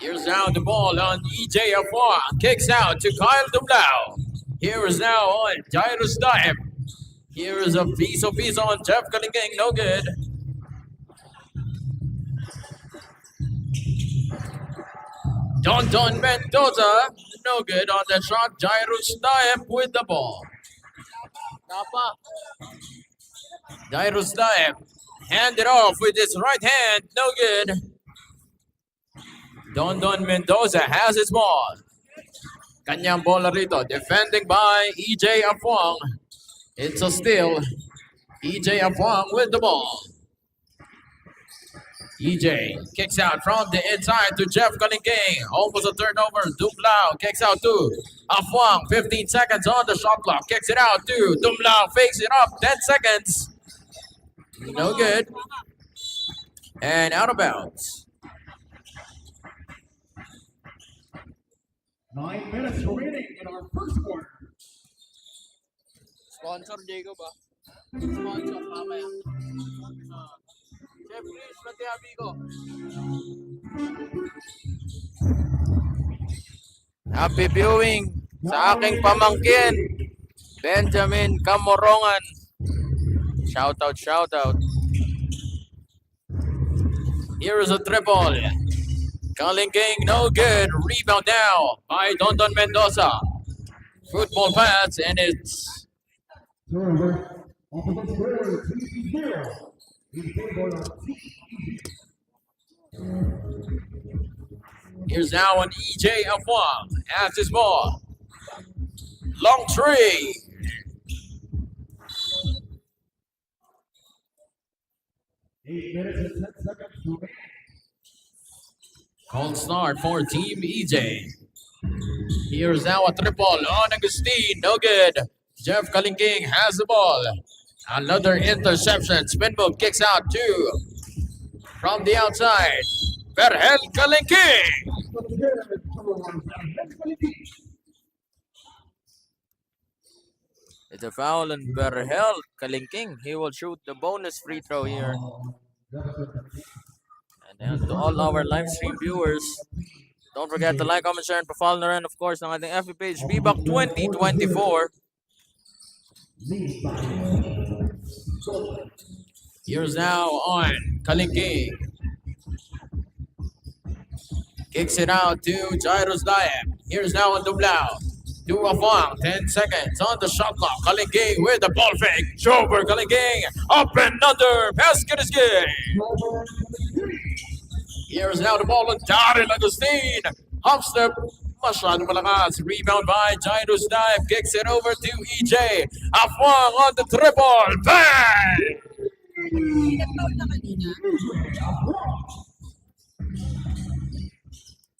Here's now the ball on EJ Afua. Kicks out to Kyle Dumblau. Here is now on Jairus Daim. Here is a piece on Jeff Cunningham. No good. Don Mendoza. No good on the shot. Jairus Daim with the ball. Jairus Daim. Hand it off with his right hand. No good. Don Mendoza has his ball. Kanyang bola rito. Defending by EJ Afuang. It's a steal. EJ Afuang with the ball. EJ kicks out from the inside to Jeff Cunningham. Almost a turnover. Dumblau kicks out to Afuang. 15 seconds on the shot clock. Kicks it out to Dumblau. Fakes it up. 10 seconds. No good. And out of bounds. 9 minutes remaining in our first quarter. Sponsor Diego ba? Sponsor mamaya. Chef, please, pati amigo. Happy viewing sa aking pamangkin, Benjamin Camorongan. Shout out. Here is a triple. Cunningham, no good. Rebound now by Don Mendoza. Football pass, and it's Turnover. Opposite square, 0. In favor of here's now an EJ Afuang. Has his ball. Long three. Eight minutes and 10 seconds remaining. Cold start for Team EJ. Here's now a triple on Agustin. No good. Jeff Cunningham has the ball. Another interception. Spin move kicks out two. From the outside. Berhel Cunningham. It's a foul on Berhel Kalingking. He will shoot the bonus free throw here. And to all our live stream viewers, don't forget to like, comment, share, and follow na rin, of course, ng ating FB page, Bbac 2024. Here's now on Cunningham. Kicks it out to Jairus Daim. Here's now on Dumblau. To Afuang. 10 seconds on the shot clock. Cunningham with the ball fake. Shover Cunningham. Up and under. Basket is good. Here's now the ball on Daryl Agustin. Hop step. Masyadong malakas. Rebound by Jairus Daim. Kicks it over to EJ. Afuang on the triple. Bang!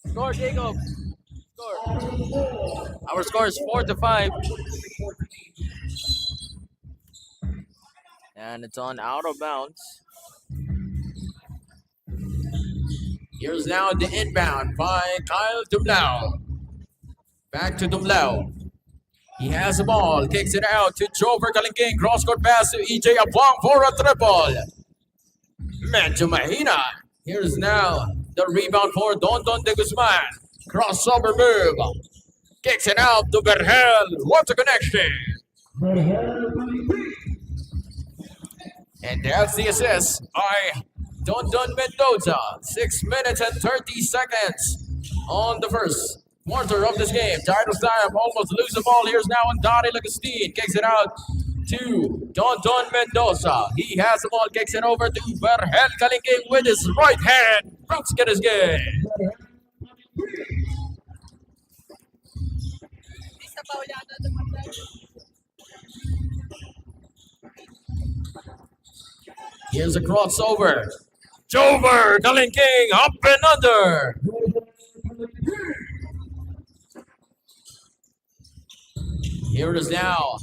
Score, Jacob. Score. Our score is 4-5. And it's on out of bounds. Here's now the inbound by Kyle Dumblau. Back to Dumblau. He has the ball. Kicks it out to Jover Cunningham. Cross-court pass to EJ Afuang for a triple. Medyo mahina. Here's now the rebound for Don de Guzman. Crossover move. Kicks it out to Berhel. What a connection. And that's the assist by Don Mendoza. 6 minutes and 30 seconds on the first quarter of this game. Jairus Daim almost lose the ball. Here's now on Daryl Agustin. Kicks it out to Don Mendoza. He has the ball. Kicks it over to Berhel Cunningham with his right hand. Basket is good. Here's a crossover. Jover Cunningham up and under. Here it is now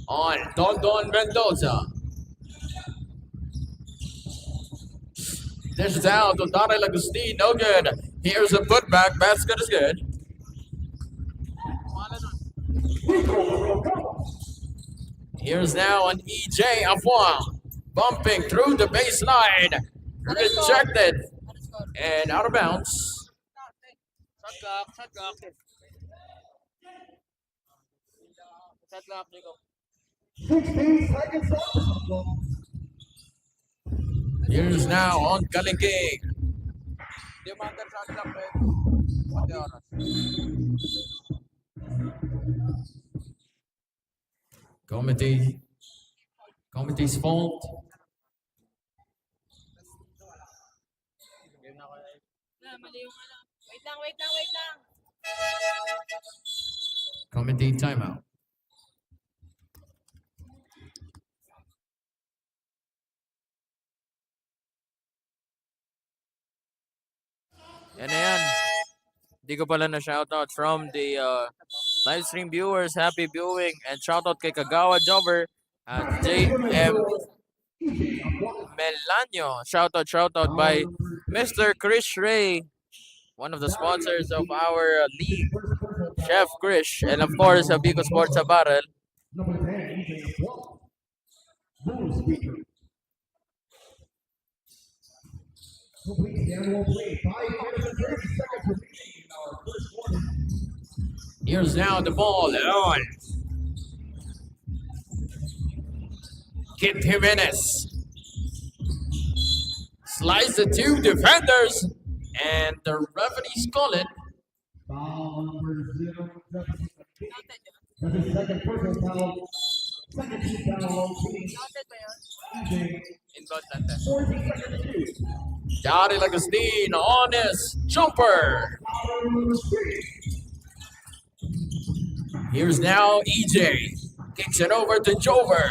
on Don Mendoza. Dish down to Daryl Agustin. No good. Here's a putback. Basket is good. Here's now an EJ Afuang bumping through the baseline. Rejected and out of bounds. Shot clock, Jacob. 16 seconds left. Here's now on Kalingking. Di matter shot clock, man. Pati oras. Committee's fault. Game na kayo. Mali yung ano. Wait lang. Committee timeout. Yan na yan. Hindi ko pala na shoutout from the live stream viewers. Happy viewing and shoutout kay Kagawa Jobber at JM Melanio. Shoutout by Mr. Chris Ray, one of the sponsors of our league, Chef Chris, and of course, Bico Sports Apparel. Number 10, EJ Block. Blue speaker. Complete the annual play. 5 minutes and 30 seconds remaining in our first quarter. Here's now the ball on. Kip Jimenez. Slides the two defenders. And the referees call it. Foul number 0. That's his second personal foul. Second team foul on team. EJ. Involved 40 seconds to shoot. Dari Lagustin on his jumper. Foul number 3. Here's now EJ. Kicks it over to Jover.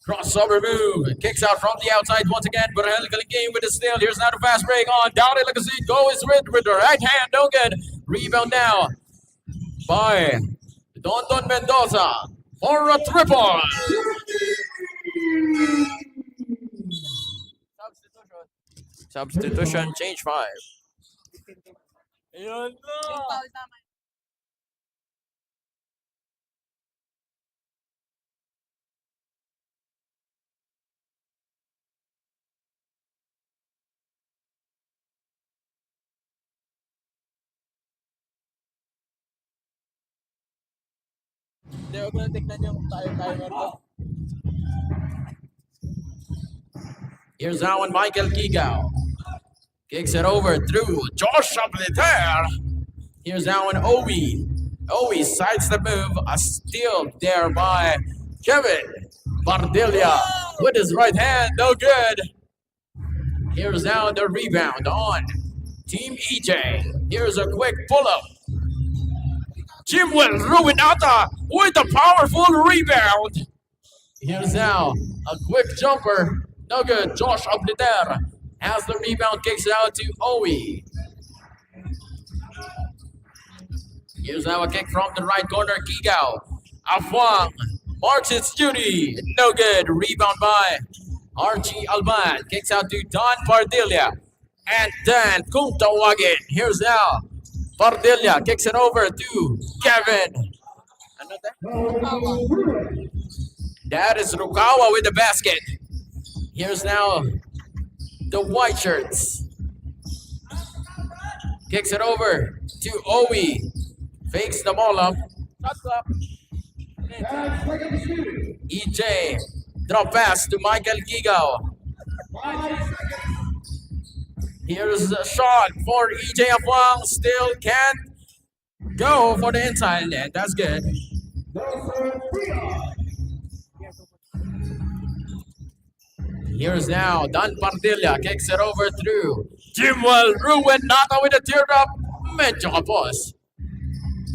Crossover move. Kicks out from the outside once again. But a game with the steal. Here's now the fast break on. Dari Lagustin goes with the right hand. No good. Rebound now by Don Mendoza for a triple. Substitution, change 5. Ayun na. Foul tama. Hindi, huwag mo na tignan yung timer ko. Here's now on Michael Kigao. Kicks it over through Josh Abliter. Here's now on Owie. Owie sides the move. A steal there by Kevin Bardelia with his right hand. No good. Here's now the rebound on Team EJ. Here's a quick pull-up. Jim will ruin Ata with a powerful rebound. Here's now a quick jumper. No good. Josh Abliter has the rebound, kicks it out to Owie. Here's now a kick from the right corner. Kigao. Afwang marks its duty. No good. Rebound by Archie Alban. Kicks out to Don Pardilia. And then Kuntawagin. Here's now Pardilia. Kicks it over to Kevin. That is Rukawa with the basket. Here's now the white shirts. Kicks it over to Owie. Fakes the ball up. Shot clock. EJ. Drop pass to Michael Kigao. Here's a shot for EJ Afwang. Still can't go for the inside. And that's good. Here's now Dan Pardilia. Kicks it over through Jim will ruin Nata with a teardrop. Medyo kapos.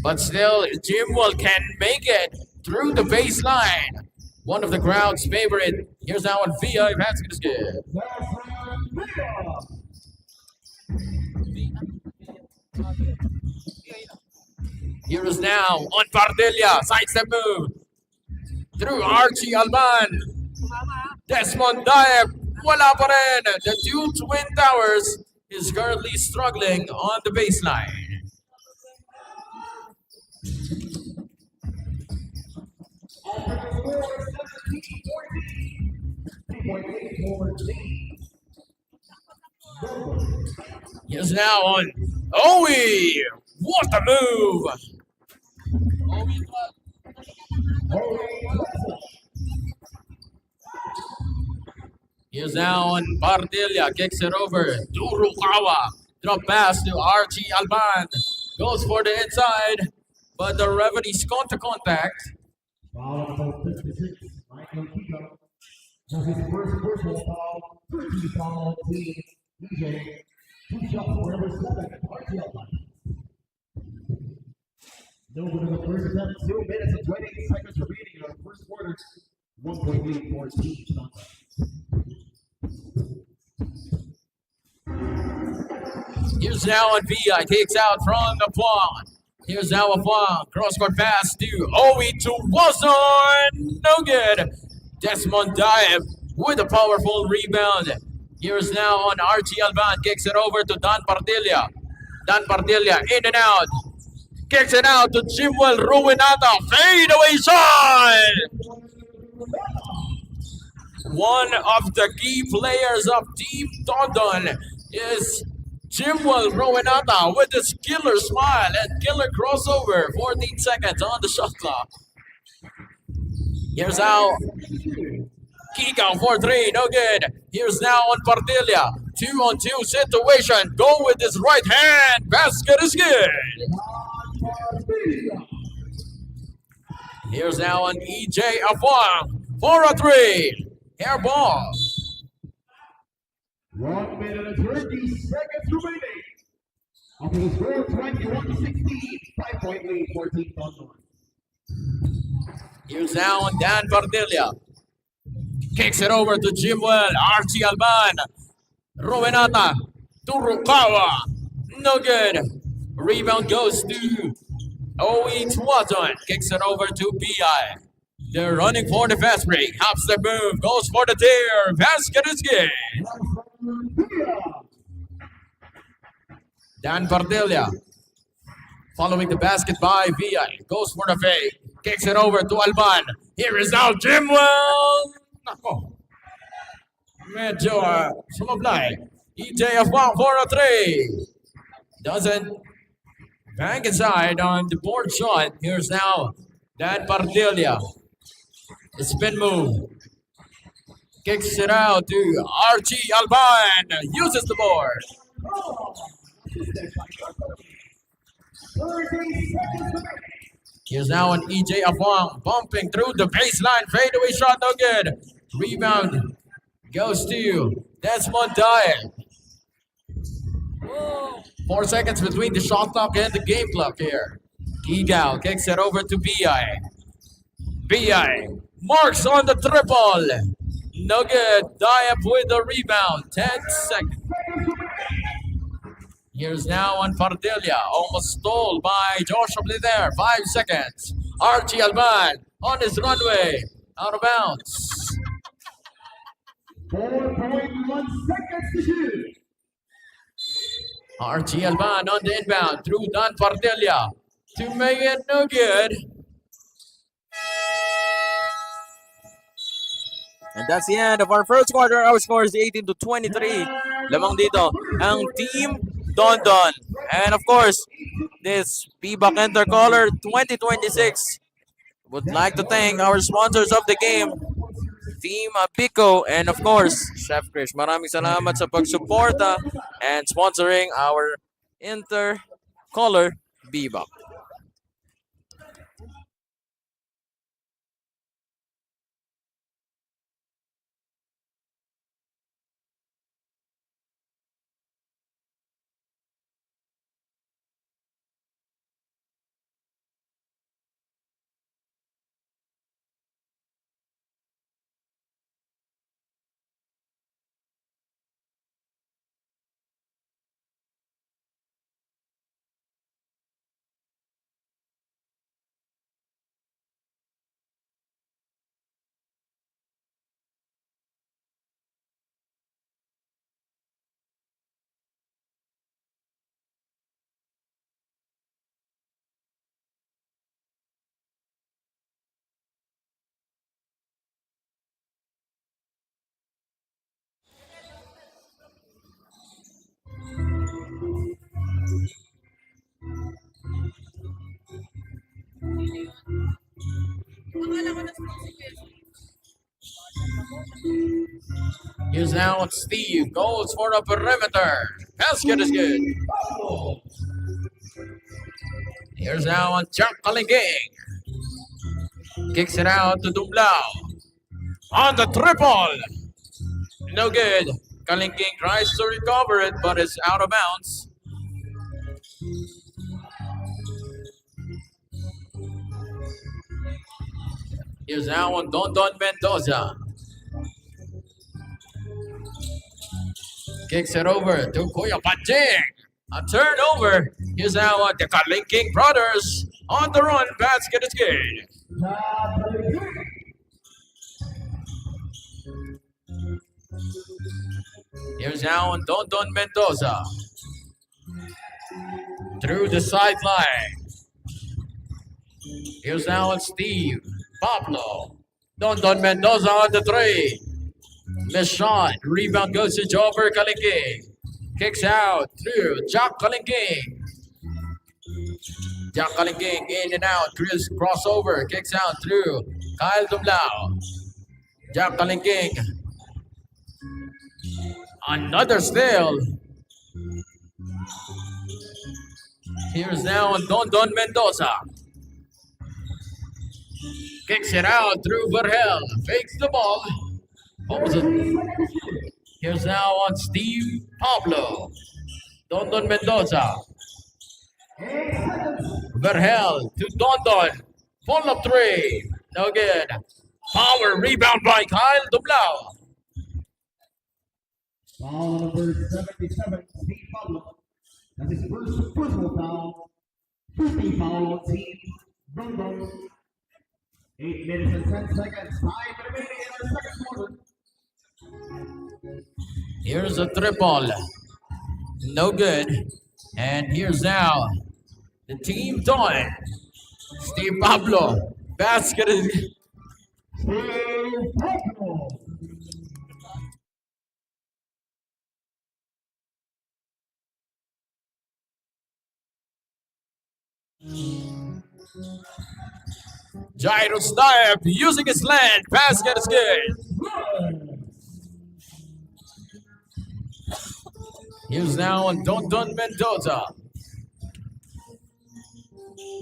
But still, Jim will can make it through the baseline. One of the crowd's favorite. Here's now on Via. That's good. Here is now on Pardilia. Sidestep move. Through Archie Alban. Desmond Daep. Wala pa rin. The two Twin Towers is currently struggling on the baseline. He's now on Owie. What a move! He's now on Bardilla. Kicks it over to Rukawa. Drop pass to Archie Alban. Goes for the inside. But the referee's contact. Foul number 56, Michael Kiko. That's his first personal foul. 13 foul team. DJ. 2 shots for number 7, RTL. Over to the first attempt, 2 minutes and 28 seconds remaining in our first quarter. 1 point lead for Team Thunder. Here's now on VI. Takes out from the Fong. Here's now a Fong. Cross court pass to Owie to Watson. No good. Desmond dive with a powerful rebound. Here's now on Archie Alban. Kicks it over to Dan Partilla. Dan Partilla in and out. Kicks it out to Jimwell Ruinata. Fadeaway shot! One of the key players of Team Dondon is Jimwell Ruinata with his killer smile and killer crossover. 14 seconds on the shot clock. Here's how Kiko for 3, no good. Here's now on Partilla. 2-on-2 situation. Go with his right hand. Basket is good. Here's now on EJ Afwang. 4-3. Air ball. 1 minute and 30 seconds remaining. Up to the score 21-16. 5 point lead for Team Thunder. Here's now on Dan Bardilla. Kicks it over to Jimwell. Archie Alban. Ruinata to Rukawa. No good. Rebound goes to Owie Watson. Kicks it over to BI. They're running for the fast break. Hops the move. Goes for the tear. Basket is good. Dan Bardilla. Following the basket by VI. Goes for the fake. Kicks it over to Alban. Here is now Jimwell. Nako. Medyo sumablay. EJ of 1-4-3. Doesn't bank inside on the board shot. Here's now Dan Bardilla. The spin move. Kicks it out to Archie Alban. Uses the board. 30 seconds remaining. Here's now an EJ Afwang bumping through the baseline. Fadeaway shot, no good. Rebound goes to Desmond Dyer. 4 seconds between the shot clock and the game clock here. Kigao kicks it over to BI. BI marks on the triple. No good. Diab with the rebound. 10 seconds. Here's now on Pardilla. Almost stole by Joshua Blither. 5 seconds. Archie Alban on his runway. Out of bounds. 4.1 seconds to shoot. Archie Alban on the inbound through Dan Pardilla to make it no good. And that's the end of our first quarter. Our score is 18-23. Lamang dito ang Team Dondon. And of course, this Bbac Intercolor 2026 would like to thank our sponsors of the game, Team Pico, and of course, Chef Krish. Maraming salamat sa pagsuporta and sponsoring our Intercolor Bbac. alam ko na si Kuya. Here's now Steve. Goes for the perimeter. Basket is good. Here's now on Jack Kalingking. Kicks it out to Dumlao. On the triple. No good. Kalingking tries to recover it, but it's out of bounds. Here's now on Don Mendoza. Kicks it over to Kuya Panjing. A turnover. Here's now on the Kalingking brothers. On the run. Basket is good. Here's now on Don Mendoza. Through the sideline. Here's now on Steve. Pablo. Don Mendoza on the three. Miss shot. Rebound goes to Jover Kalingking. Kicks out through Jack Kalingking. Jack Kalingking in and out. Chris crossover. Kicks out through Kyle Dumlao. Jack Kalingking. Another steal. Here's now Don Mendoza. Kicks it out through Verhel. Fakes the ball. Holds it. Here's now on Steve Pablo. Don Mendoza. Verhel to Don. Pull up three. No good. Power rebound by Kyle Dumlao. Foul number 77, Steve Pablo. That's his first personal foul. 50 foul on team Broncos. 8 minutes and 10 seconds. Time remaining in the second quarter. Here's a triple. No good. And here's now the team done. Steve Pablo. Basket is. Steve Pablo. Jairo Stipe using his land. Basket is good. Here's now on Don Mendoza.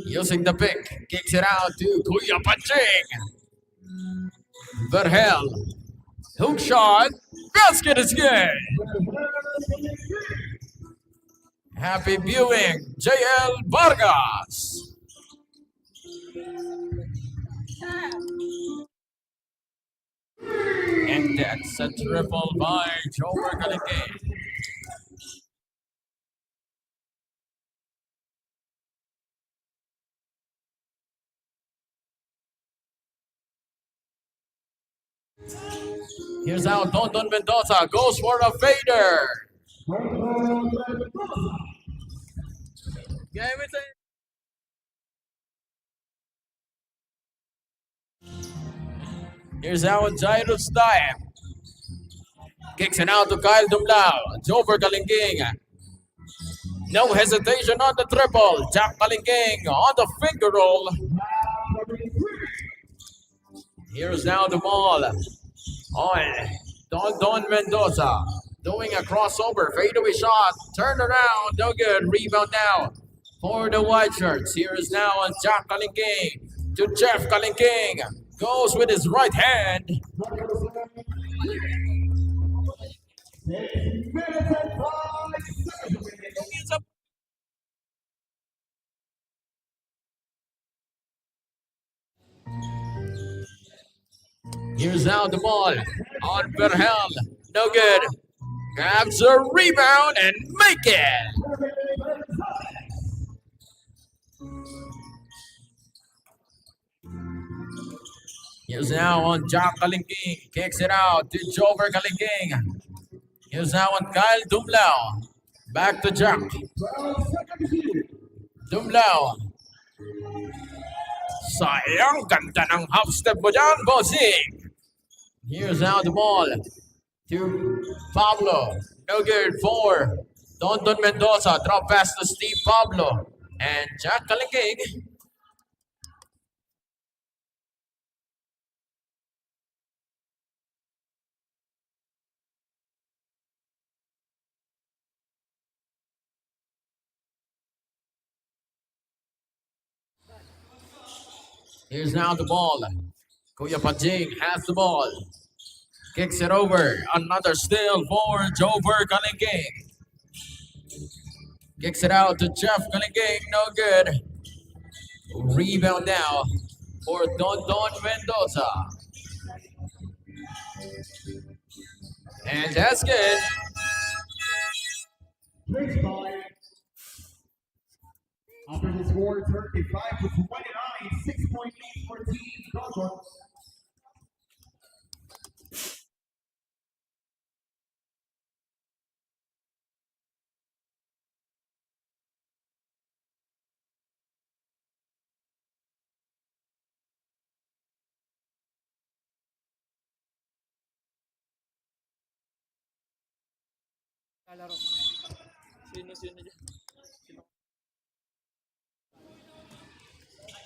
Using the pick. Kicks it out to Kuya Panjing. Verhel. Hook shot. Basket is good. Happy viewing, JL Vargas. And that's a triple by Jover Kalingking. Here's how Don Mendoza goes for a fader. Here's how Jairo Stipe. Kicks it out to Kyle Dumlao. Jover Kalingking. No hesitation on the triple. Jack Kalingking on the finger roll. Here's now the ball on Don Mendoza. Doing a crossover, fadeaway shot, turn around, no good, rebound now for the white shirts. Here is now on Jack Kalingking to Jeff Kalingking. Goes with his right hand. Here's now the ball on Verhel. No good. Grabs a rebound and make it. Here's now on Jack Kalingking. Kicks it out to Jover Kalingking. Here's now on Kyle Dumlao. Back to Jack. Dumlao. Sayang, ganda ng half step mo dyan, bossing. Here's now the ball to Pablo. No good for Don Mendoza. Drop pass to Steve Pablo. And Jack Kalingking Here's now the ball. Kuya Pajing has the ball. Kicks it over. Another steal for Jover Kalingking. Kicks it out to Jeff Kalingking. No good. Rebound now for Don Don Mendoza. And that's good. Trace by after the score 35 to 29, 6 point lead for Team Dondon.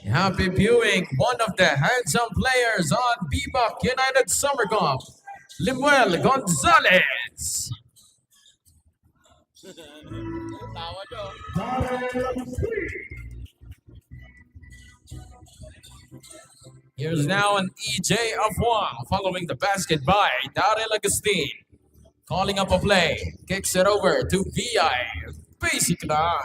Happy viewing one of the handsome players on Bbac United Summer Cup, Limuel Gonzalez. Here's now an EJ Afwa following the basket by Daryl Agustin. Calling up a play. Kicks it over to VI. Basic lang.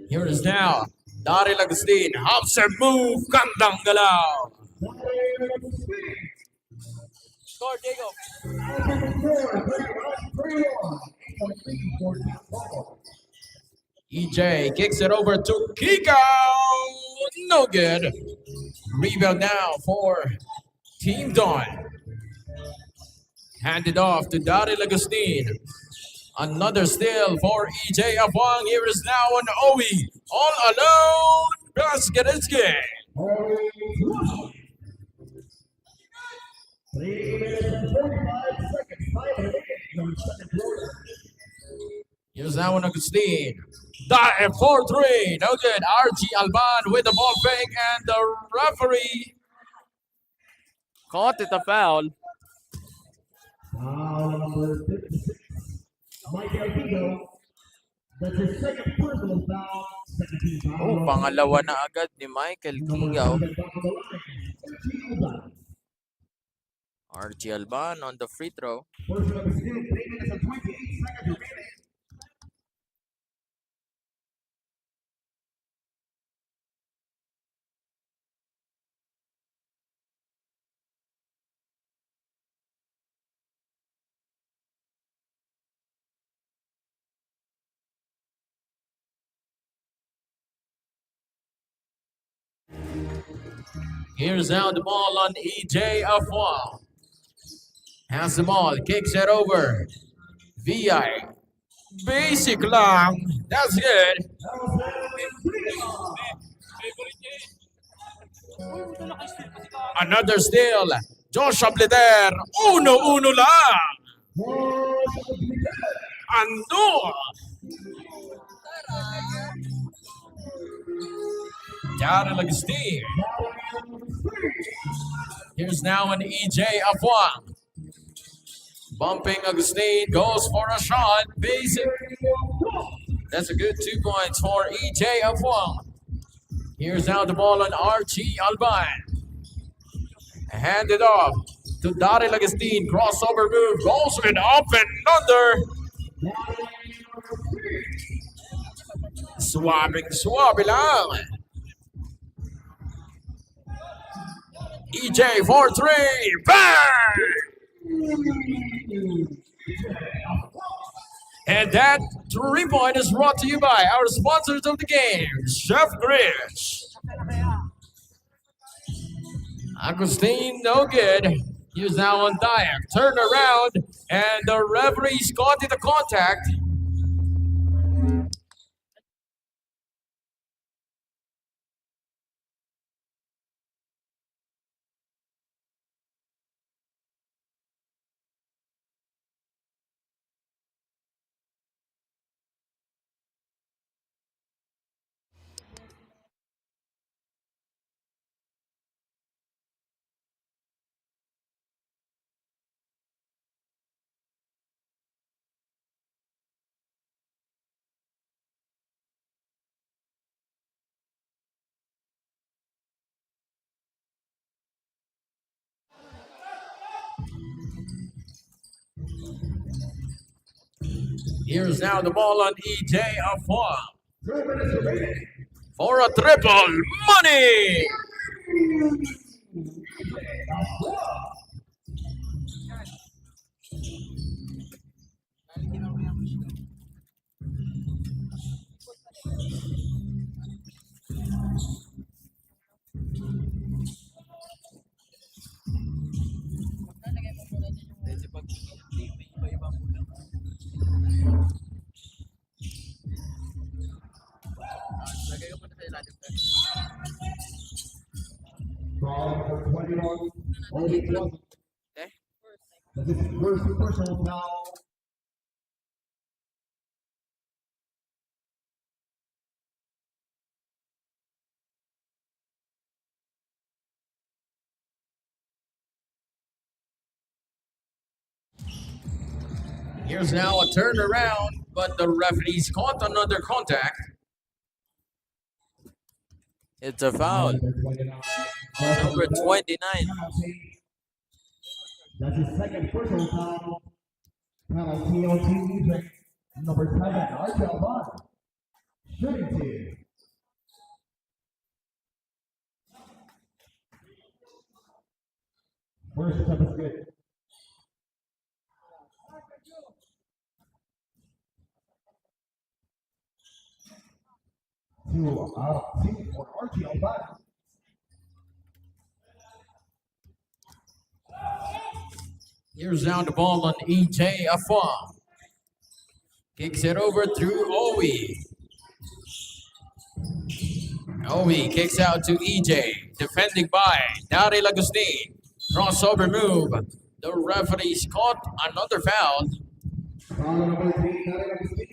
Here is now Daryl Agustin. Hops and move. Gandang galaw. Score, Jacob. EJ kicks it over to Kiko. No good. Rebound now for Team Don. Handed off to Daryl Agustin. Another steal for EJ Afwang. Here is now an Owie. All alone. Basket is good. 3 minutes and 45 seconds. 5 minutes on second quarter. Here's now an Agustin. Dive for three. No good. RG Alban with the ball fake and the referee. Caught it a foul. Foul number 56. Michael Vigo. That's his second personal foul. Second team foul. Oh, pangalawa na agad ni Michael Kigaw. RG Alban on the free throw. First of the 3 minutes and 28 seconds remaining. Here's now the ball on EJ Afwa. Has the ball, kicks it over. VI. Basic lang. That's good. Another steal. Josh Ableder. Uno lang. Ando. Daryl Agustin. Here's now an EJ Afwa. Bumping Agustin goes for a shot. Basic. That's a good 2 points for EJ Afwa. Here's now the ball on RG Alban. Handed off to Daryl Agustin. Crossover move. Goes with up and under. Swabe lang. EJ for three. Bang! And that 3-point is brought to you by our sponsors of the game, Chef Grish. Agustin, no good. He's now on dive. Turn around, and the referee's caught in the contact. Here's now the ball on EJ Afua 2 minutes remaining. for a triple money. Foul number 21. Only one. Eh? That is his first personal foul. Here's now a turnaround, but the referee's caught another contact. It's a foul. Number 29. Number 29. Penalty. That's his second personal foul. Penalty on team EJ. Number 7, Archel Bond. Shooting team. First attempt is good. Two out of team for Archel Bond. Here's now the ball on EJ Afua. Kicks it over through Owie. Owie kicks out to EJ. Defending by Daryl Agustin. Crossover move. The referee's caught another foul. Foul number 3, Daryl Agustin.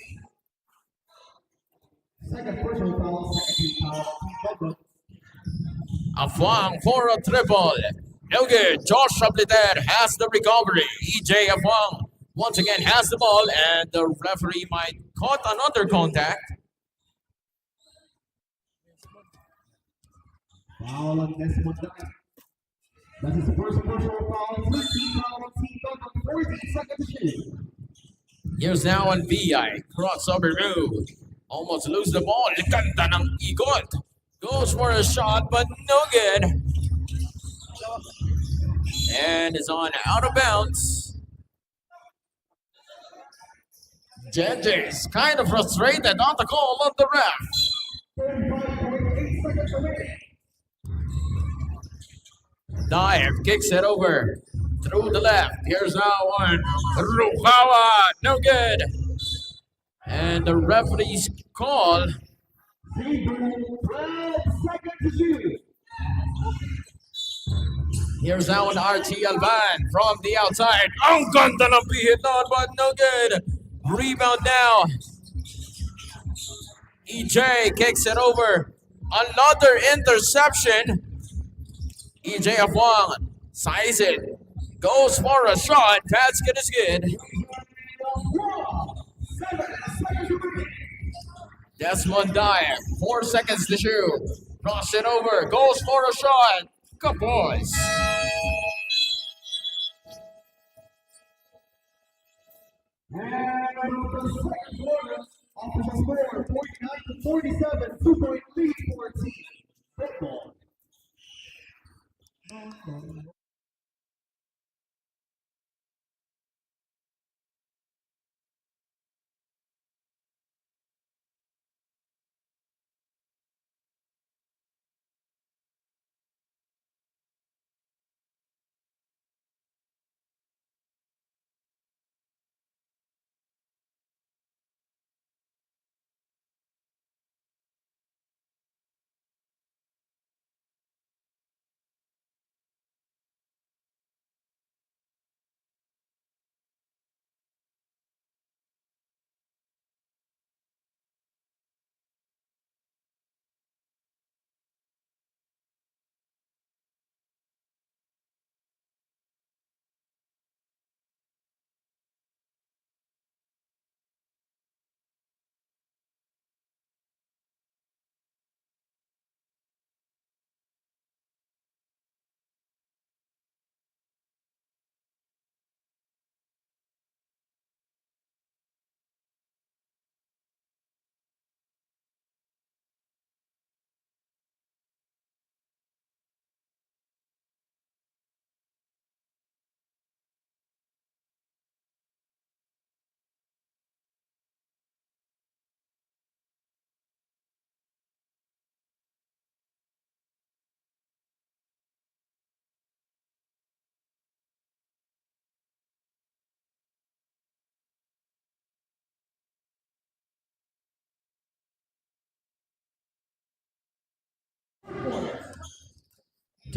Second personal foul, second team foul. Team Bubba. Afwang for a triple. No good. Josh Abliter has the recovery. EJ Afwang once again has the ball, and the referee might caught another contact. Foul on this one. That's his first personal foul. First team foul on team Bubba. 14 seconds to shoot. Here's now on VI. Crossover move. Almost lose the ball. Ganda ng ikot. Goes for a shot, but no good. And is on out of bounds. Judges kind of frustrated on the call of the ref. 35.8 seconds remaining. Dive kicks it over through the left. Here's now one. Rukawa, no good. And the referee's call. Team Bubba, 12 seconds to shoot. Here's now an RT Alban from the outside. Ang ganda ng pihitan, but no good. Rebound now. EJ kicks it over. Another interception. EJ Afwang size it. Goes for a shot. Basket is good. 7 seconds remaining. Desmond Dyer, 4 seconds to shoot. Cross it over. Goes for a shot. Good boys. And the second quarter, official score 49-47, 2-point lead for team football.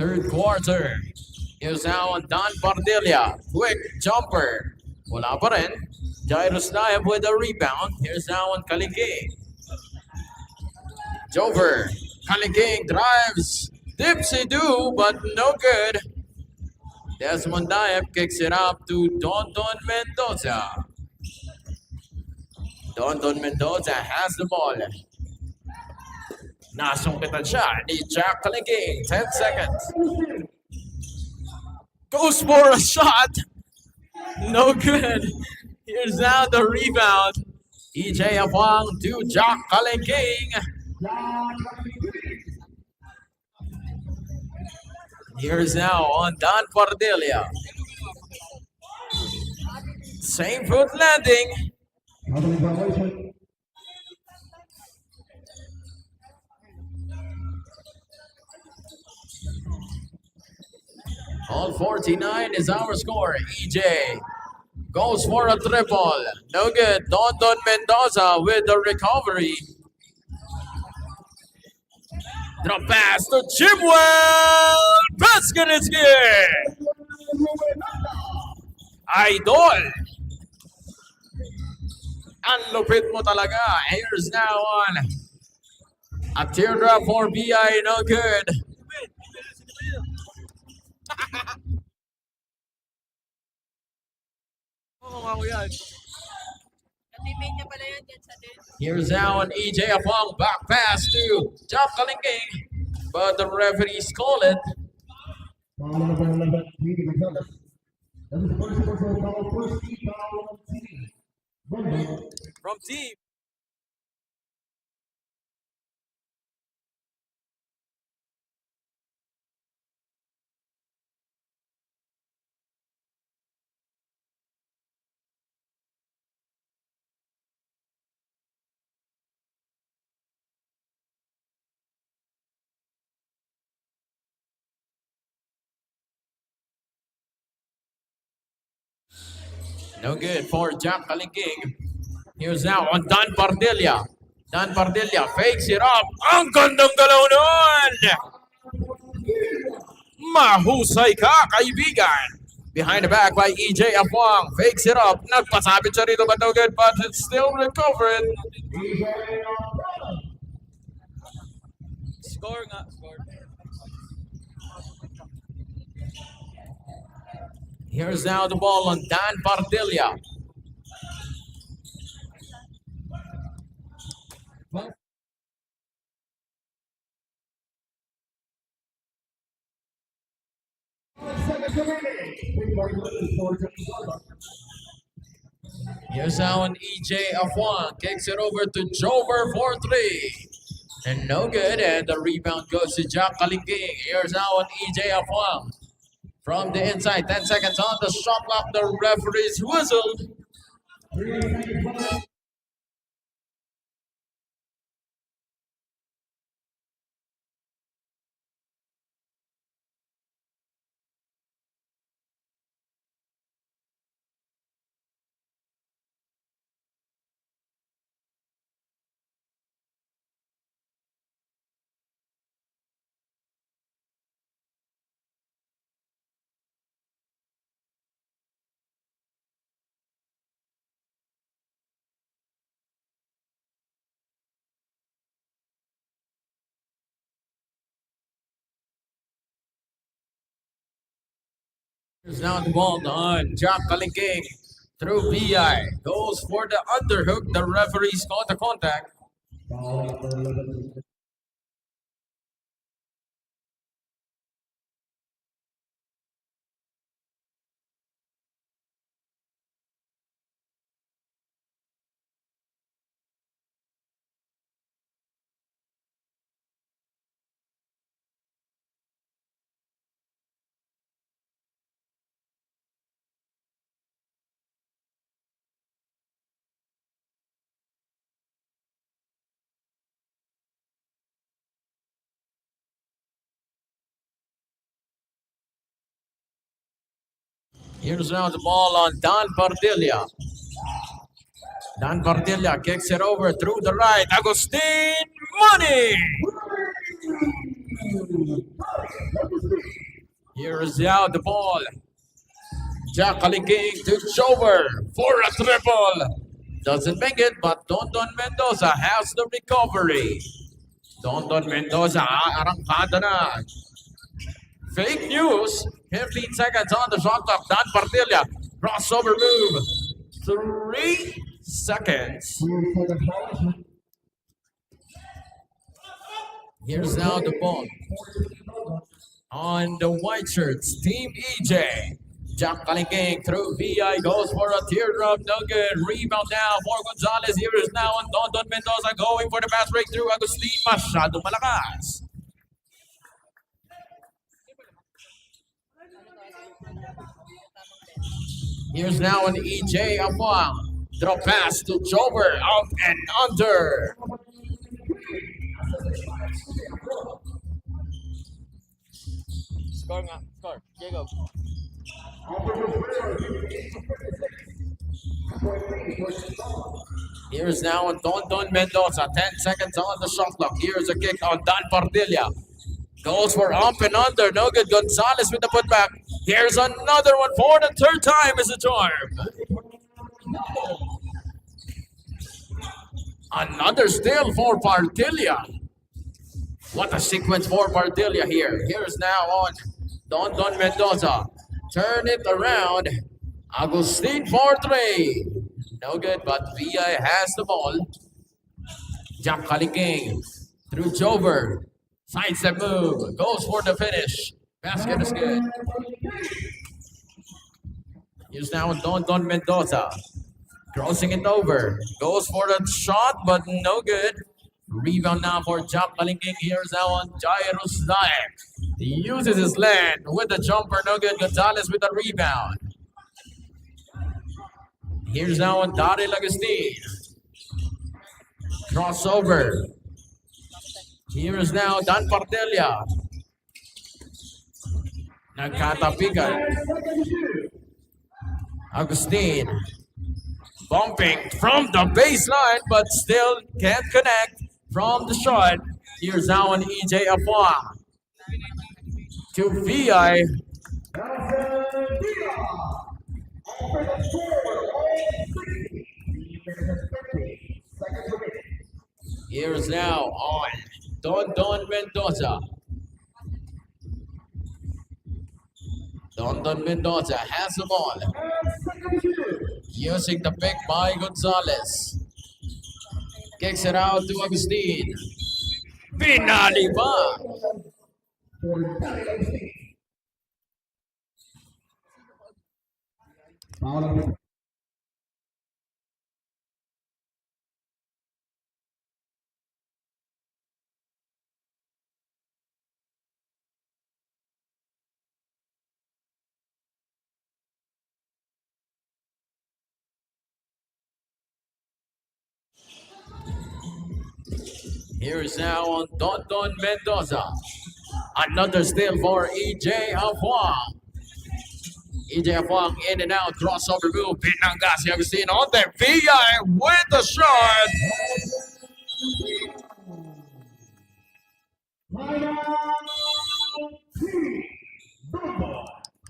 Third quarter. Here's now on Don Bardilla. Quick jumper. Wala pa rin. Jairus Naib with a rebound. Here's now on Kaliging. Jover. Kaliging drives. Dipsy-do, but no good. Desmond Naib kicks it up to Don Mendoza. Don Mendoza has the ball. Nasungkitan siya ni Jack Kaliging. 10 seconds. Goes for a shot. No good. Here's now the rebound. EJ Afang to Jack Kaliging. Here's now on Don Pardelia. Same foot landing. All 49 is our score. EJ goes for a triple. No good. Don Mendoza with the recovery. Drop pass to Chimwell. Basket is good. Idol. Ang lupit mo talaga. Here's now on. A teardrop for BI. No good. Ka-teammate niya pala yan dyan sa din. Here's now an EJ Afang back pass to Jack Kaliging. But the referees call it. Foul number 11, Peter Gonzalez. That is the first personal foul, first team foul on team. From team. No good for Jack Kaliging. Here's now on Don Pardelia. Don Pardelia fakes it up. Ang gandang galaw nun! Mahusay ka, kaibigan. Behind the back by EJ Afang. Fakes it up. Nagpasabit siya rito but no good, but it's still recovered. Score nga. Score. Here's now the ball on Dan Pardelia. Here's now an EJ Afwan. Kicks it over to Jover for 3. And no good. And the rebound goes to Jack Kaliging. Here's now an EJ Afwan. From the inside, 10 seconds on the shot clock. The referee's whistled. Here's now the ball on Jack Kaliging through BI. Goes for the underhook. The referee's called the contact. Here's now the ball on Don Pardelia. Don Pardelia kicks it over through the right. Agustin Money! Here's now the ball. Jack King to Jover for a triple. Doesn't make it, but Don Mendoza has the recovery. Don Mendoza, arangkada na. Fake news. 15 seconds on the shot clock. Dan Partilla. Crossover move. 3 seconds. 3 seconds violation. Here's now the ball. On the white shirts, Team EJ. Jack King through VI goes for a teardrop. No good. Rebound now for Gonzalez. Here is now on Don Mendoza going for the pass breakthrough. Agustin masyadong malakas. Here's now an EJ Afuang. Drop pass to Jover. Up and under. Score nga. Score. Jacob. Here's now on Don Mendoza. 10 seconds on the shot clock. Here's a kick on Dan Pardilla. Goes for up and under. No good. Gonzalez with the putback. Here's another one for the third time is a charm. Another steal for Pardilla. What a sequence for Pardilla here. Here's now on Don Mendoza. Turn it around. Agustin for 3. No good, but VI has the ball. Jack King through Jover. Sidestep move. Goes for the finish. Basket is good. Here's now Don Mendoza. Crossing it over. Goes for the shot, but no good. Rebound now for Jack King. Here's now on Jairus Daek. He uses his land with the jumper. No good. Gonzalez with the rebound. Here's now on Daryl Agustin. Crossover. Here is now Dan Pardilla. Nagkatapikan. Agustin. Bumping from the baseline, but still can't connect from the shot. Here's now an EJ Afuang. To VI. Here's now on Don Mendoza. Don Mendoza has the ball. Using the pick by Gonzalez. Kicks it out to Agustin. Pinali pa. Foul Here is now on Don Mendoza. Another steal for EJ Afuang. EJ Afuang in and out, crossover move. Pinangas Agustin on there. VI with the shot.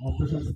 Officials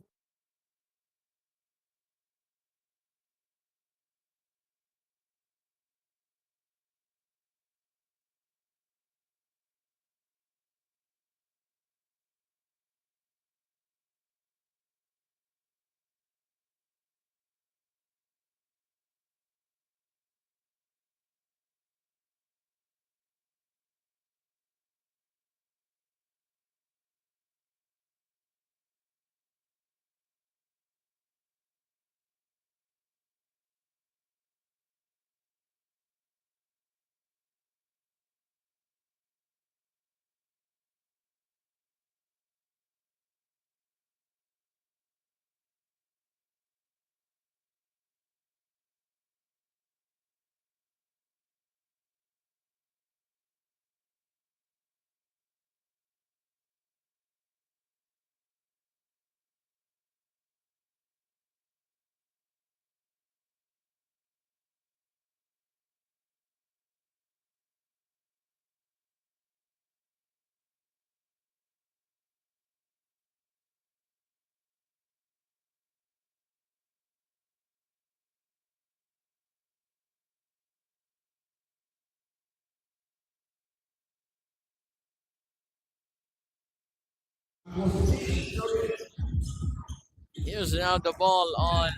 Here's now the ball on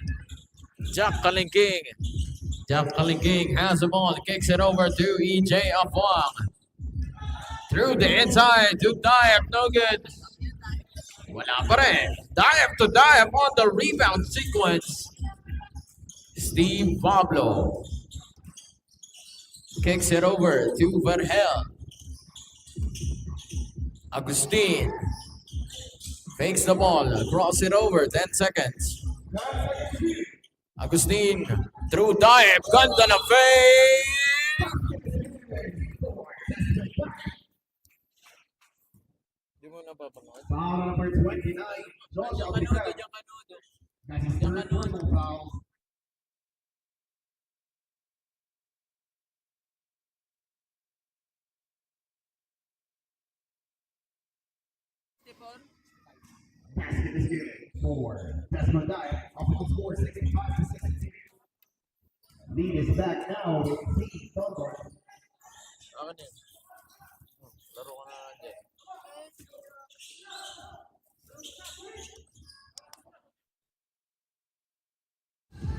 Jack Kalingking. Jack Kalingking has the ball, kicks it over to EJ Afwang. Through the inside to Dive, no good. Wala pa rin. Dive to Dive on the rebound sequence. Steve Pablo kicks it over to Verhel. Agustin fakes the ball, cross it over, 10 seconds. Agustin through Dive, ganda na fake. Di mo napapanood? Foul number 29, Josh Alvarez. That's his third personal foul. Basket is good for Desmond Dye. Optical score 65 to 16. Lead is back now with Steve Dunbar. Akin yun. Laro ka na dyan.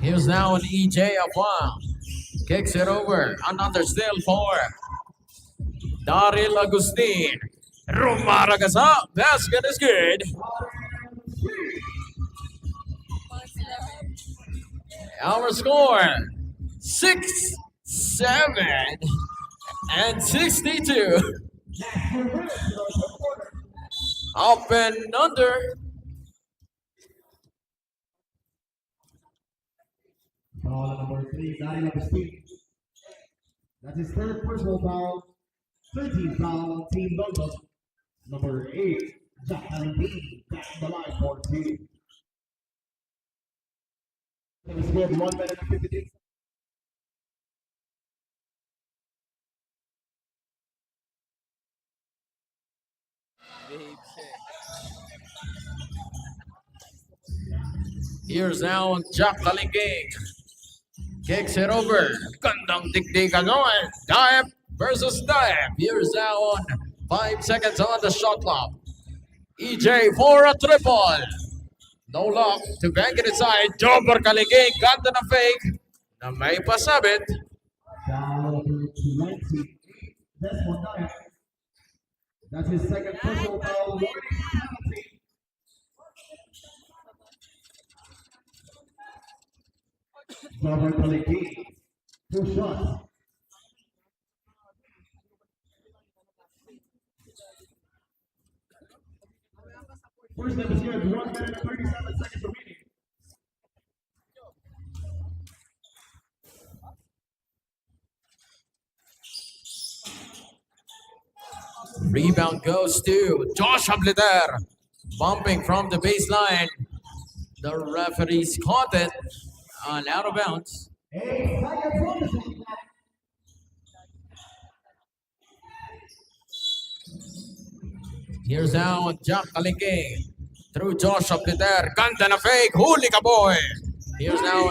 Here's now an EJ Afwang. Kicks it over. Another steal for Daryl Agustin. Rumaragasa. Basket is good. Our score 6, 7, and 62. Up and under. Foul number 3, Daryl Agustin. That's his third personal foul. 13th foul, Team Dunbar. Number 8, Jack Allen back to the line for 2. It was good, 1 minute and 52. Behave siya eh. Here's now Jack Kalingking. Kicks it over. Gandang dikdikan on. Dive versus Dive. Here's now on 5 seconds on the shot clock. EJ for a triple. No luck to bank it inside. Jobber Kalingking. Ganda na fake. Na may pasabit. Foul number 28, Desmond Dye. That's his second personal foul. Warning penalty. Robert Kaliki, 2 shots. First name is good, 1 minute and 37 seconds remaining. Rebound goes to Josh Abliter. Bumping from the baseline. The referees caught it on out of bounds. 8 seconds on the shot clock. Here's now Jack Kalingking through Josh Abliter. Ganda na fake. Huli ka boy. Here's now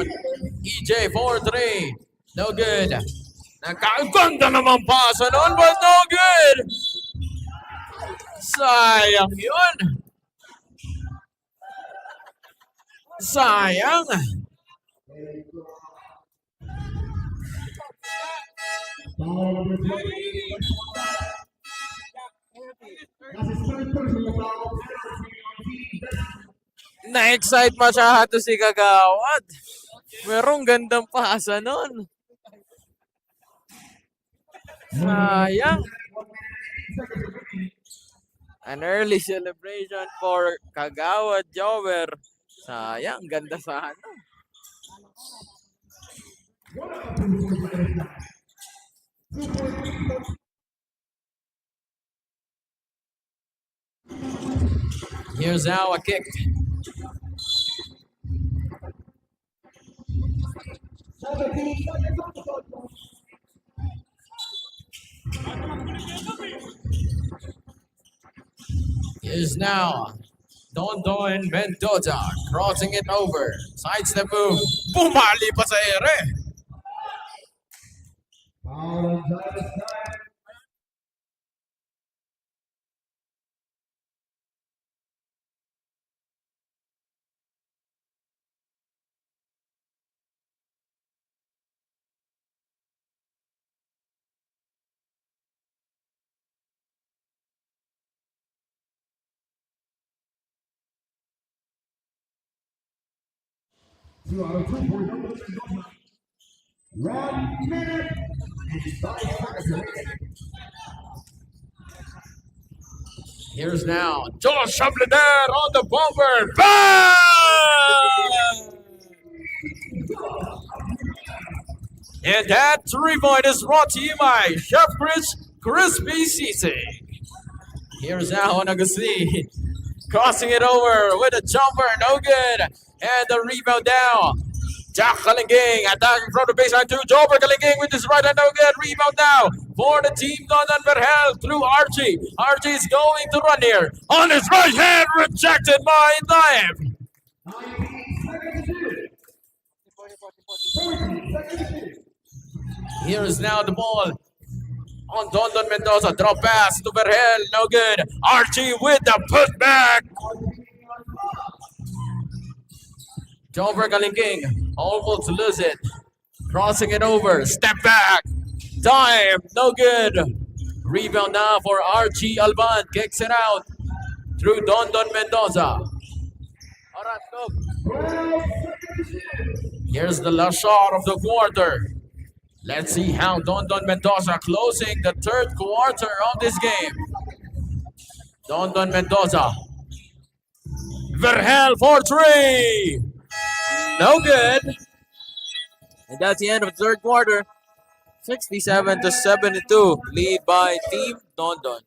EJ 4-3. No good. Nagkaganda naman pasa noon but no good. Sayang yun. Sayang. Foul number 28, that's his third personal foul. Penalty on Team Desmond. Na-excite masyado si Kagawad. Merong gandang pasa nun. Sayang. An early celebration for Kagawad Jover. Sayang, ganda sana. Here's now a kick. 17 seconds on the shot clock. Is now Don Mendoza crossing it over. Sidestep move. Bumali pa sa ere. Foul on Giants 9. 2 out of 2 for Dundon Mendoza. 1 minute and 5 seconds remaining. Here's now Josh Chableder on the bumper. Bang! And that 3-point is brought to you by Chef Chris Crispy Seasoning. Here's now on Agustin. Crossing it over with a jumper, no good. And the rebound down. Jack Kalinging attacking from the baseline to Jover Kalinging with his right hand, no good. Rebound now for the team Donan Verhel through Archie. Archie is going to run here. On his right hand, rejected by Taib. 19 seconds to shoot. 14 seconds to shoot. Here is now the ball on Dondon Mendoza. Drop pass to Verhel, no good. Archie with the putback. Jover Kalinging almost lose it. Crossing it over. Step back. Time. No good. Rebound now for Archie Alban. Kicks it out through Dondon Mendoza. 12 seconds to shoot. Here's the last shot of the quarter. Let's see how Dondon Mendoza closing the third quarter of this game. Dondon Mendoza. Verhel for 3. No good. And that's the end of the third quarter. 67-72. Lead by Team Dondon.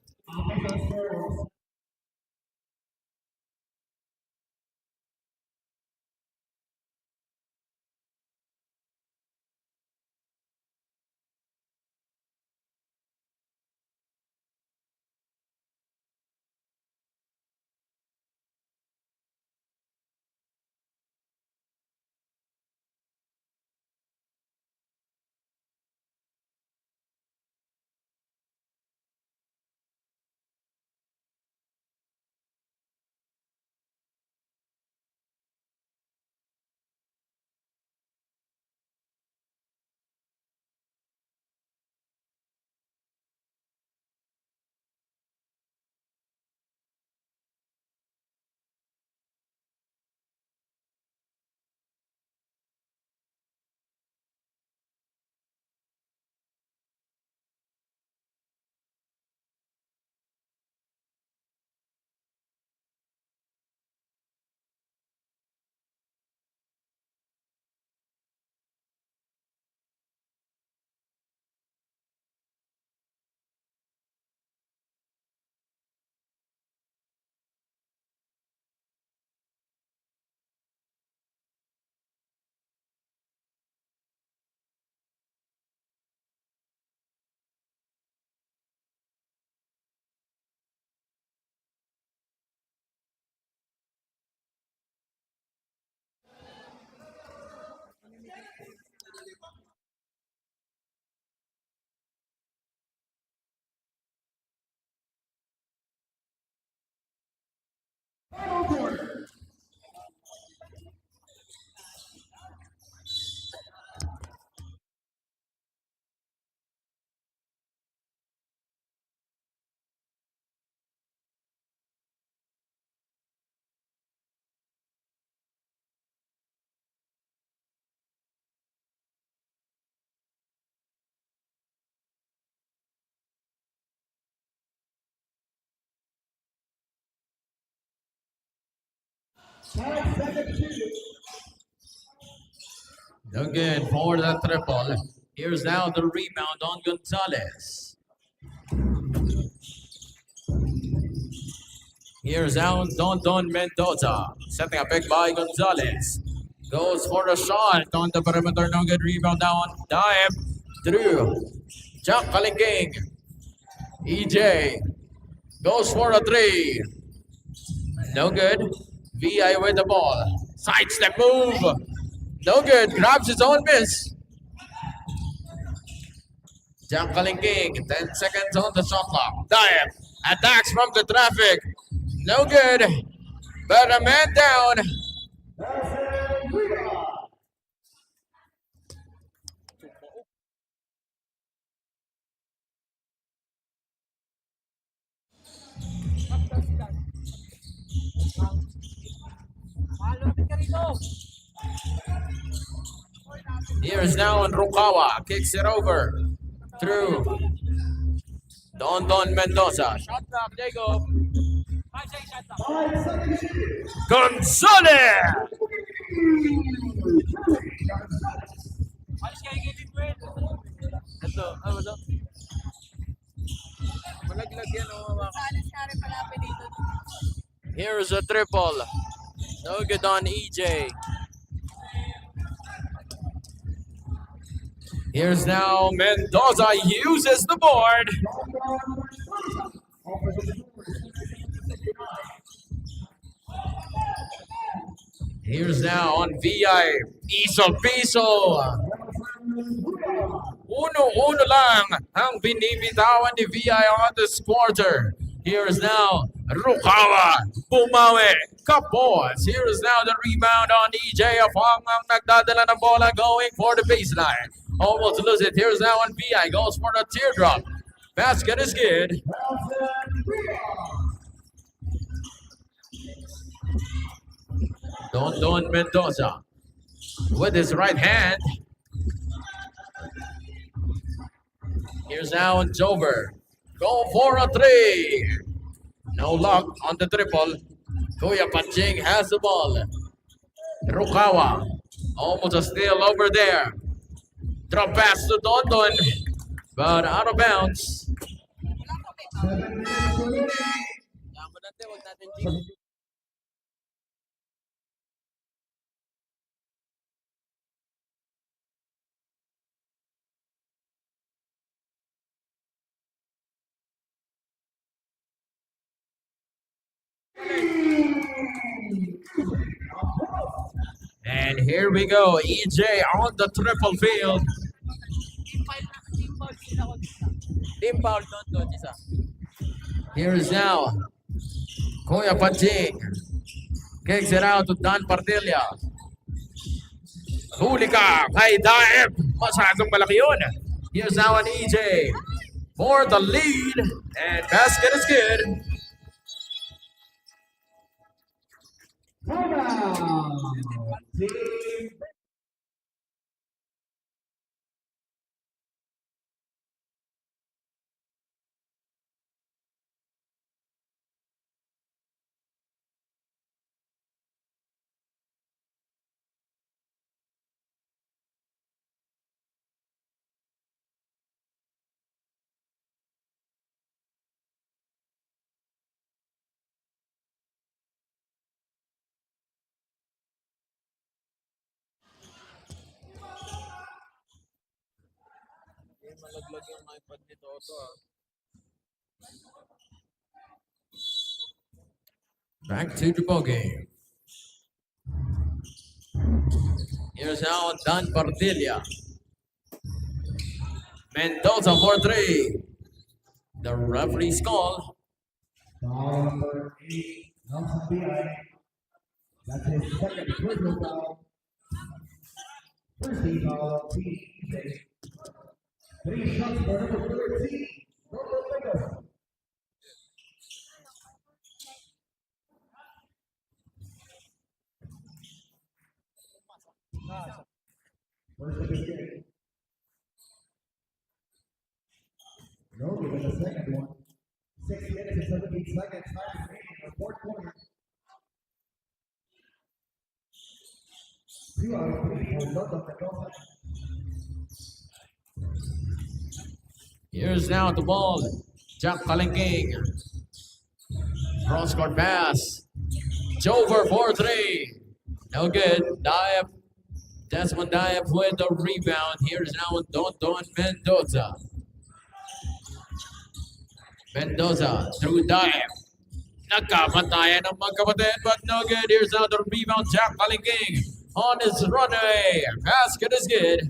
Final quarter. Five seconds to shoot. No good for the triple. Here's now the rebound on Gonzalez. Here's out Dondon Mendoza. Setting a pick by Gonzalez. Goes for a shot on the perimeter. No good. Rebound down. Dive through. Jack Kalinging. EJ goes for a 3. No good. VI with the ball. Sidestep move. No good. Grabs his own miss. Jack Kalinging. 10 seconds on the shot clock. Dive. Attacks from the traffic. No good. But a man down. Here's now on Rukawa. Kicks it over. Through Don Mendoza. Shot clock, Jacob. 5 seconds. Gonzalez! Ito, wala. Malaglag yan, Salis nga rin palapit dito. Here's a triple. No good on EJ. Here's now Mendoza uses the board. Here's now on VI. Piso piso. Uno lang ang binibitawan ni VI on this quarter. Here's now Rukawa. Bumawi. Kapos. Here's now the rebound on EJ. Afang ang nagdadala ng bola going for the baseline. Almost lose it. Here's now on VI. Goes for the teardrop. Basket is good. Don Mendoza with his right hand. Here's now on Jover. Go for a three. No luck on the triple. Kuya Panching has the ball. Rukawa. Almost a steal over there. Drop pass to Don. But out of bounds. And here we go. EJ on the triple field. Team foul doon, isa. Here is now Kuya Panching. Kicks it out to Dan Partilla. Huli ka kay Daep. Masyadong malaki yun. Here's now an EJ for the lead. And basket is good. Malaglag yung iPad ni Toto. Back to the ball game. Here's now Dan Partilla. Mendoza for three. The referee's call. Foul number 8, Nelson BI. That's his second personal foul. First team foul, TJ. 3 shots for number 13, Roberto Mendoza. First of his game. No, given the second one. 6 minutes and 17 seconds, time remaining in the fourth quarter. 2 out of 3 for Roberto Mendoza. Here's now the ball. Jack Kalingking. Cross court pass. Jover for three. No good. Diab. Desmond Diab with the rebound. Here's now Don Mendoza. Mendoza through Diab. Nagkapantayan ng magkapatid but no good. Here's now the rebound. Jack Kalingking on his runway. Basket is good.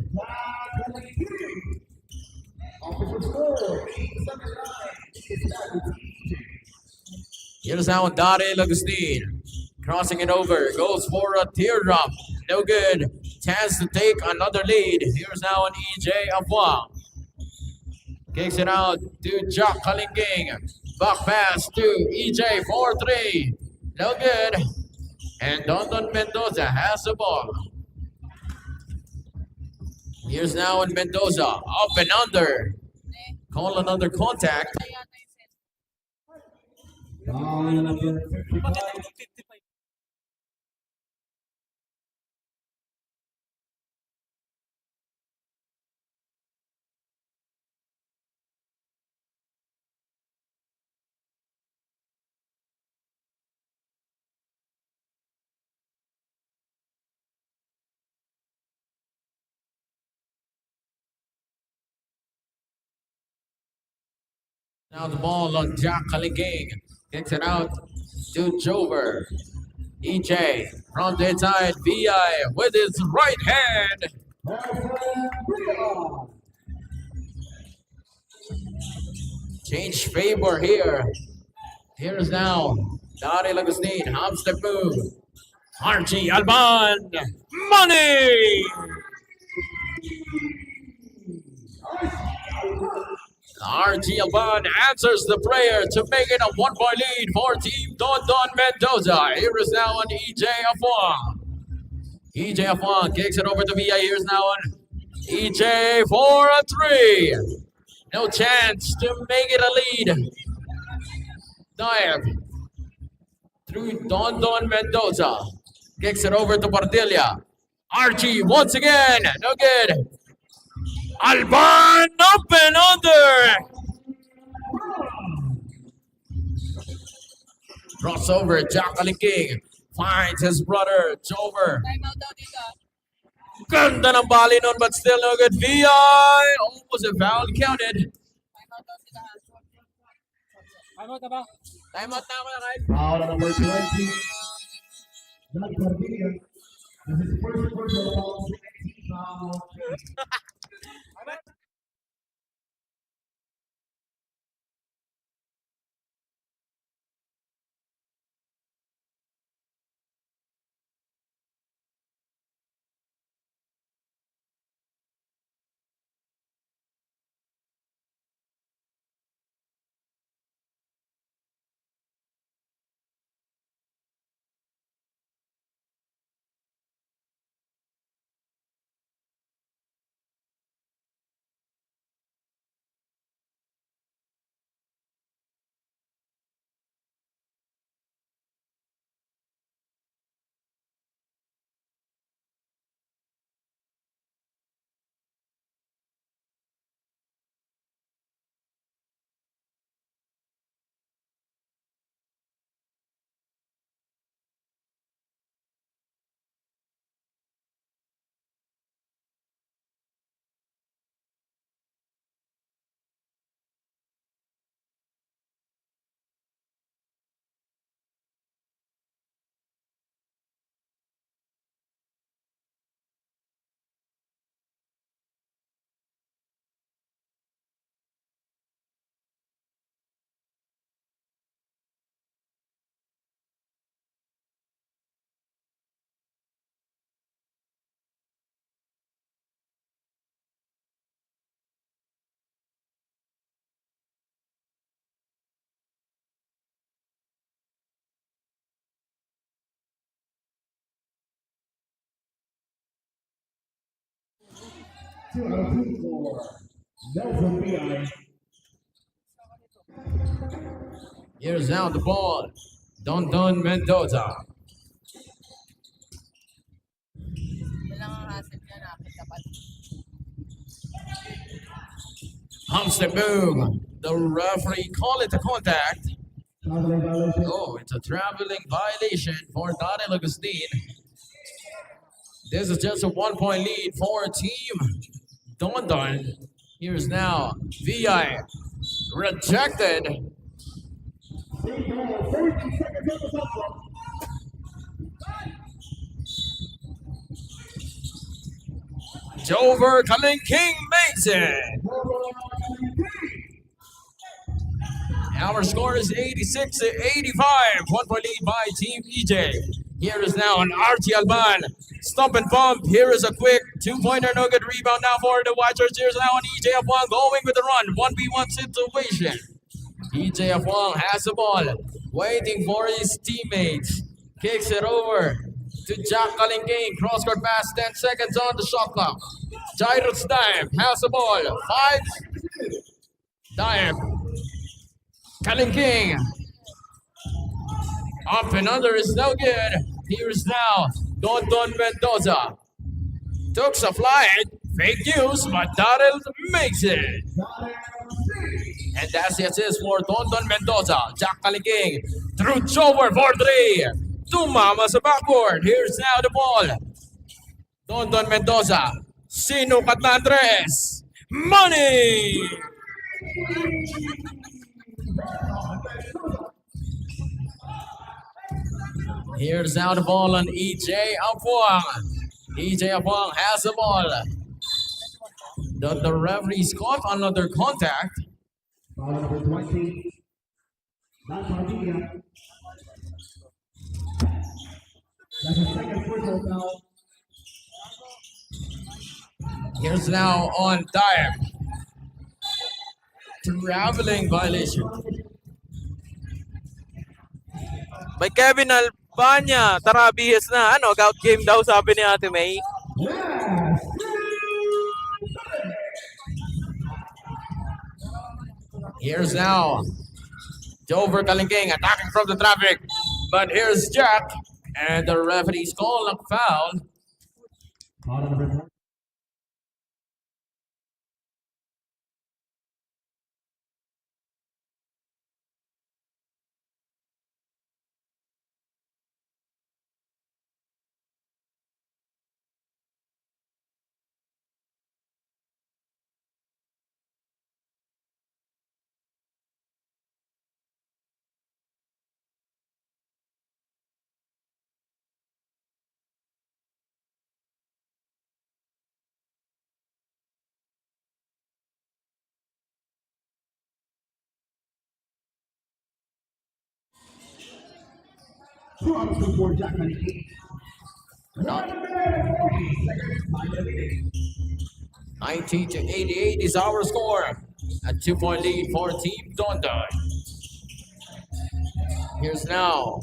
Here's now Dare Lagustin. Crossing it over. Goes for a teardrop. No good. Chance to take another lead. Here's now an EJ Afua. Kicks it out to Jack Kalingking. Back pass to EJ for three. No good. And Don Mendoza has the ball. Here's now in Mendoza. Up and under. Call another contact. Foul number 55. Now the ball on Jack Kalinging. Kicks it out to Jover. EJ from the inside. VI with his right hand. Change favor here. Here's now Dari Lagustin. Half step move. Archie Alban. Money! Archie Alban answers the prayer to make it a 1-point lead for Team Don Don Mendoza. Here is now on EJ Afua. EJ Afua kicks it over to VI. Here's now on EJ for a three. No chance to make it a lead. Dive through Don Don Mendoza. Kicks it over to Pardilla. Archie once again. No good. Alban up and under. Crossover. Jacqueline King finds his brother Jover. Time out daw dito. Ganda ng bali nun, but still no good. VI almost a foul counted. Time out daw sila. Time out na ba? Time out na ako na kahit. Foul number 20. Jack Pardilla. This is first personal foul. 16 foul. Two out of two for Nelson VI. Here's now the ball. Don Don Mendoza. Walang ang hassle dyan. Akin dapat. Humps the move. The referee call it a contact. Traveling violation. Oh, it's a traveling violation for Daniel Agustin. This is just a 1-point lead for Team Don Don. Here's now VI. Rejected. 40 seconds on the clock. Jover Cullen King makes it. Our score is 86-85. 1-point lead by Team EJ. Here is now an RT Alban. Stump and bump. Here is a quick 2-pointer. No good rebound now for the Watchers. Here's now an EJ F1 going with the run. 1v1 situation. EJ F1 has the ball. Waiting for his teammates. Kicks it over to Jack Kalingking. Cross court pass, 10 seconds on the shot clock. Jairus Dime has the ball. 5. Dime. Kalingking. Up and under is no good. Here's now Don Mendoza. Took a flight. Fake news, but Daryl makes it. And that's the assist for Don Mendoza. Jack Kalingking through Jover for 3. Tumama sa backboard. Here's now the ball. Don Mendoza. Sinukat na Andres. Money! Here's now the ball on EJ Apuang. EJ Apuang has the ball. The referee's caught another contact. Foul number 20. That's Armenia. That's the second personal foul. Here's now on time. Traveling violation. May Kevin Albania, tara bihis na. Ano, gout game daw sabi ni Ate May. Yes. Here's now Dover Kalingking attacking from the traffic. But here's Jack. And the referee's call a foul. Foul number 20. Two out of two for Jack Kalingking. Not 90 to 88 is our score. A 2-point lead for Team Don. Here's now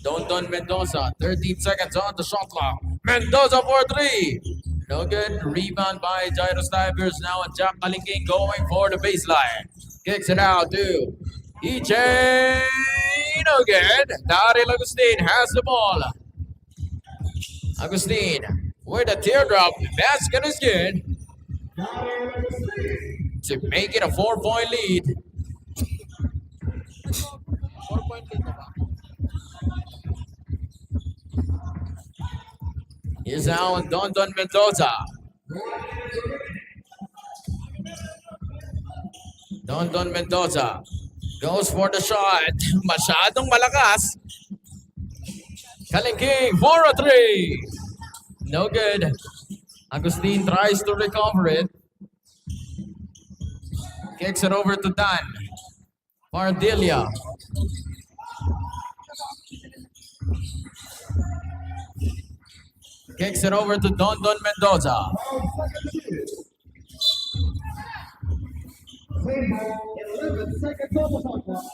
Don Mendoza. 13 seconds on the shot clock. Mendoza for 3. No good. Rebound by Jairus Tigers. Now and Jack Kalingking going for the baseline. Kicks it out to EJ. No good. Daryl Agustin has the ball. Agustin with a teardrop. Basket is good to make it a 4-point lead. 4-point lead na ba? Here's now Don Mendoza. Don Mendoza goes for the shot. Masyadong malakas. Kalingking for a 3. No good. Agustin tries to recover it. Kicks it over to Dan. Pardilia. Kicks it over to Don Mendoza. Same ball, 11 seconds on the shot clock.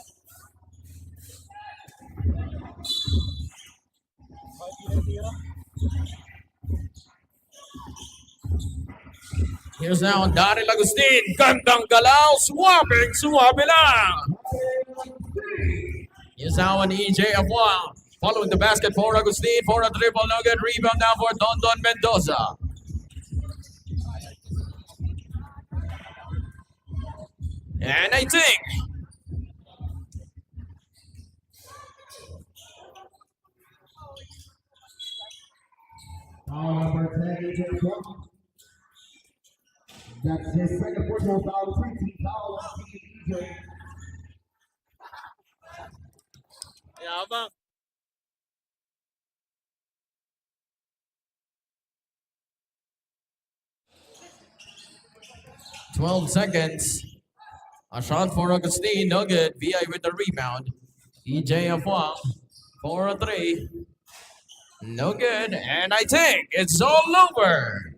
Here's now Daryl Agustin. Gandang galaw. Swabe lang. Here's now an EJ Apuang. Following the basket for Agustin for a dribble. No good. Rebound now for Don Mendoza. And I think Foul number 10, EJ Apuang. That's his second personal foul, 3-team foul on Team EJ. Yabang. $12 seconds. A shot for Agustin. No good. VI with the rebound. EJ Apuang for a 3. No good. And I think it's all over.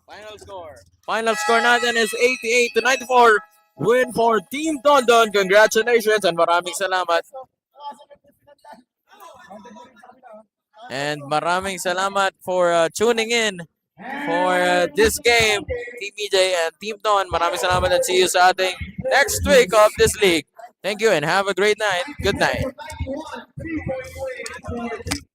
Final score. Final score natin is 88 to 94. Win for Team Dondon. Congratulations and maraming salamat. And maraming salamat for tuning in for this game, Team EJ and Team Don. Maraming salamat and see you sa ating next week of this league. Thank you and have a great night. Good night. 91, 3.3.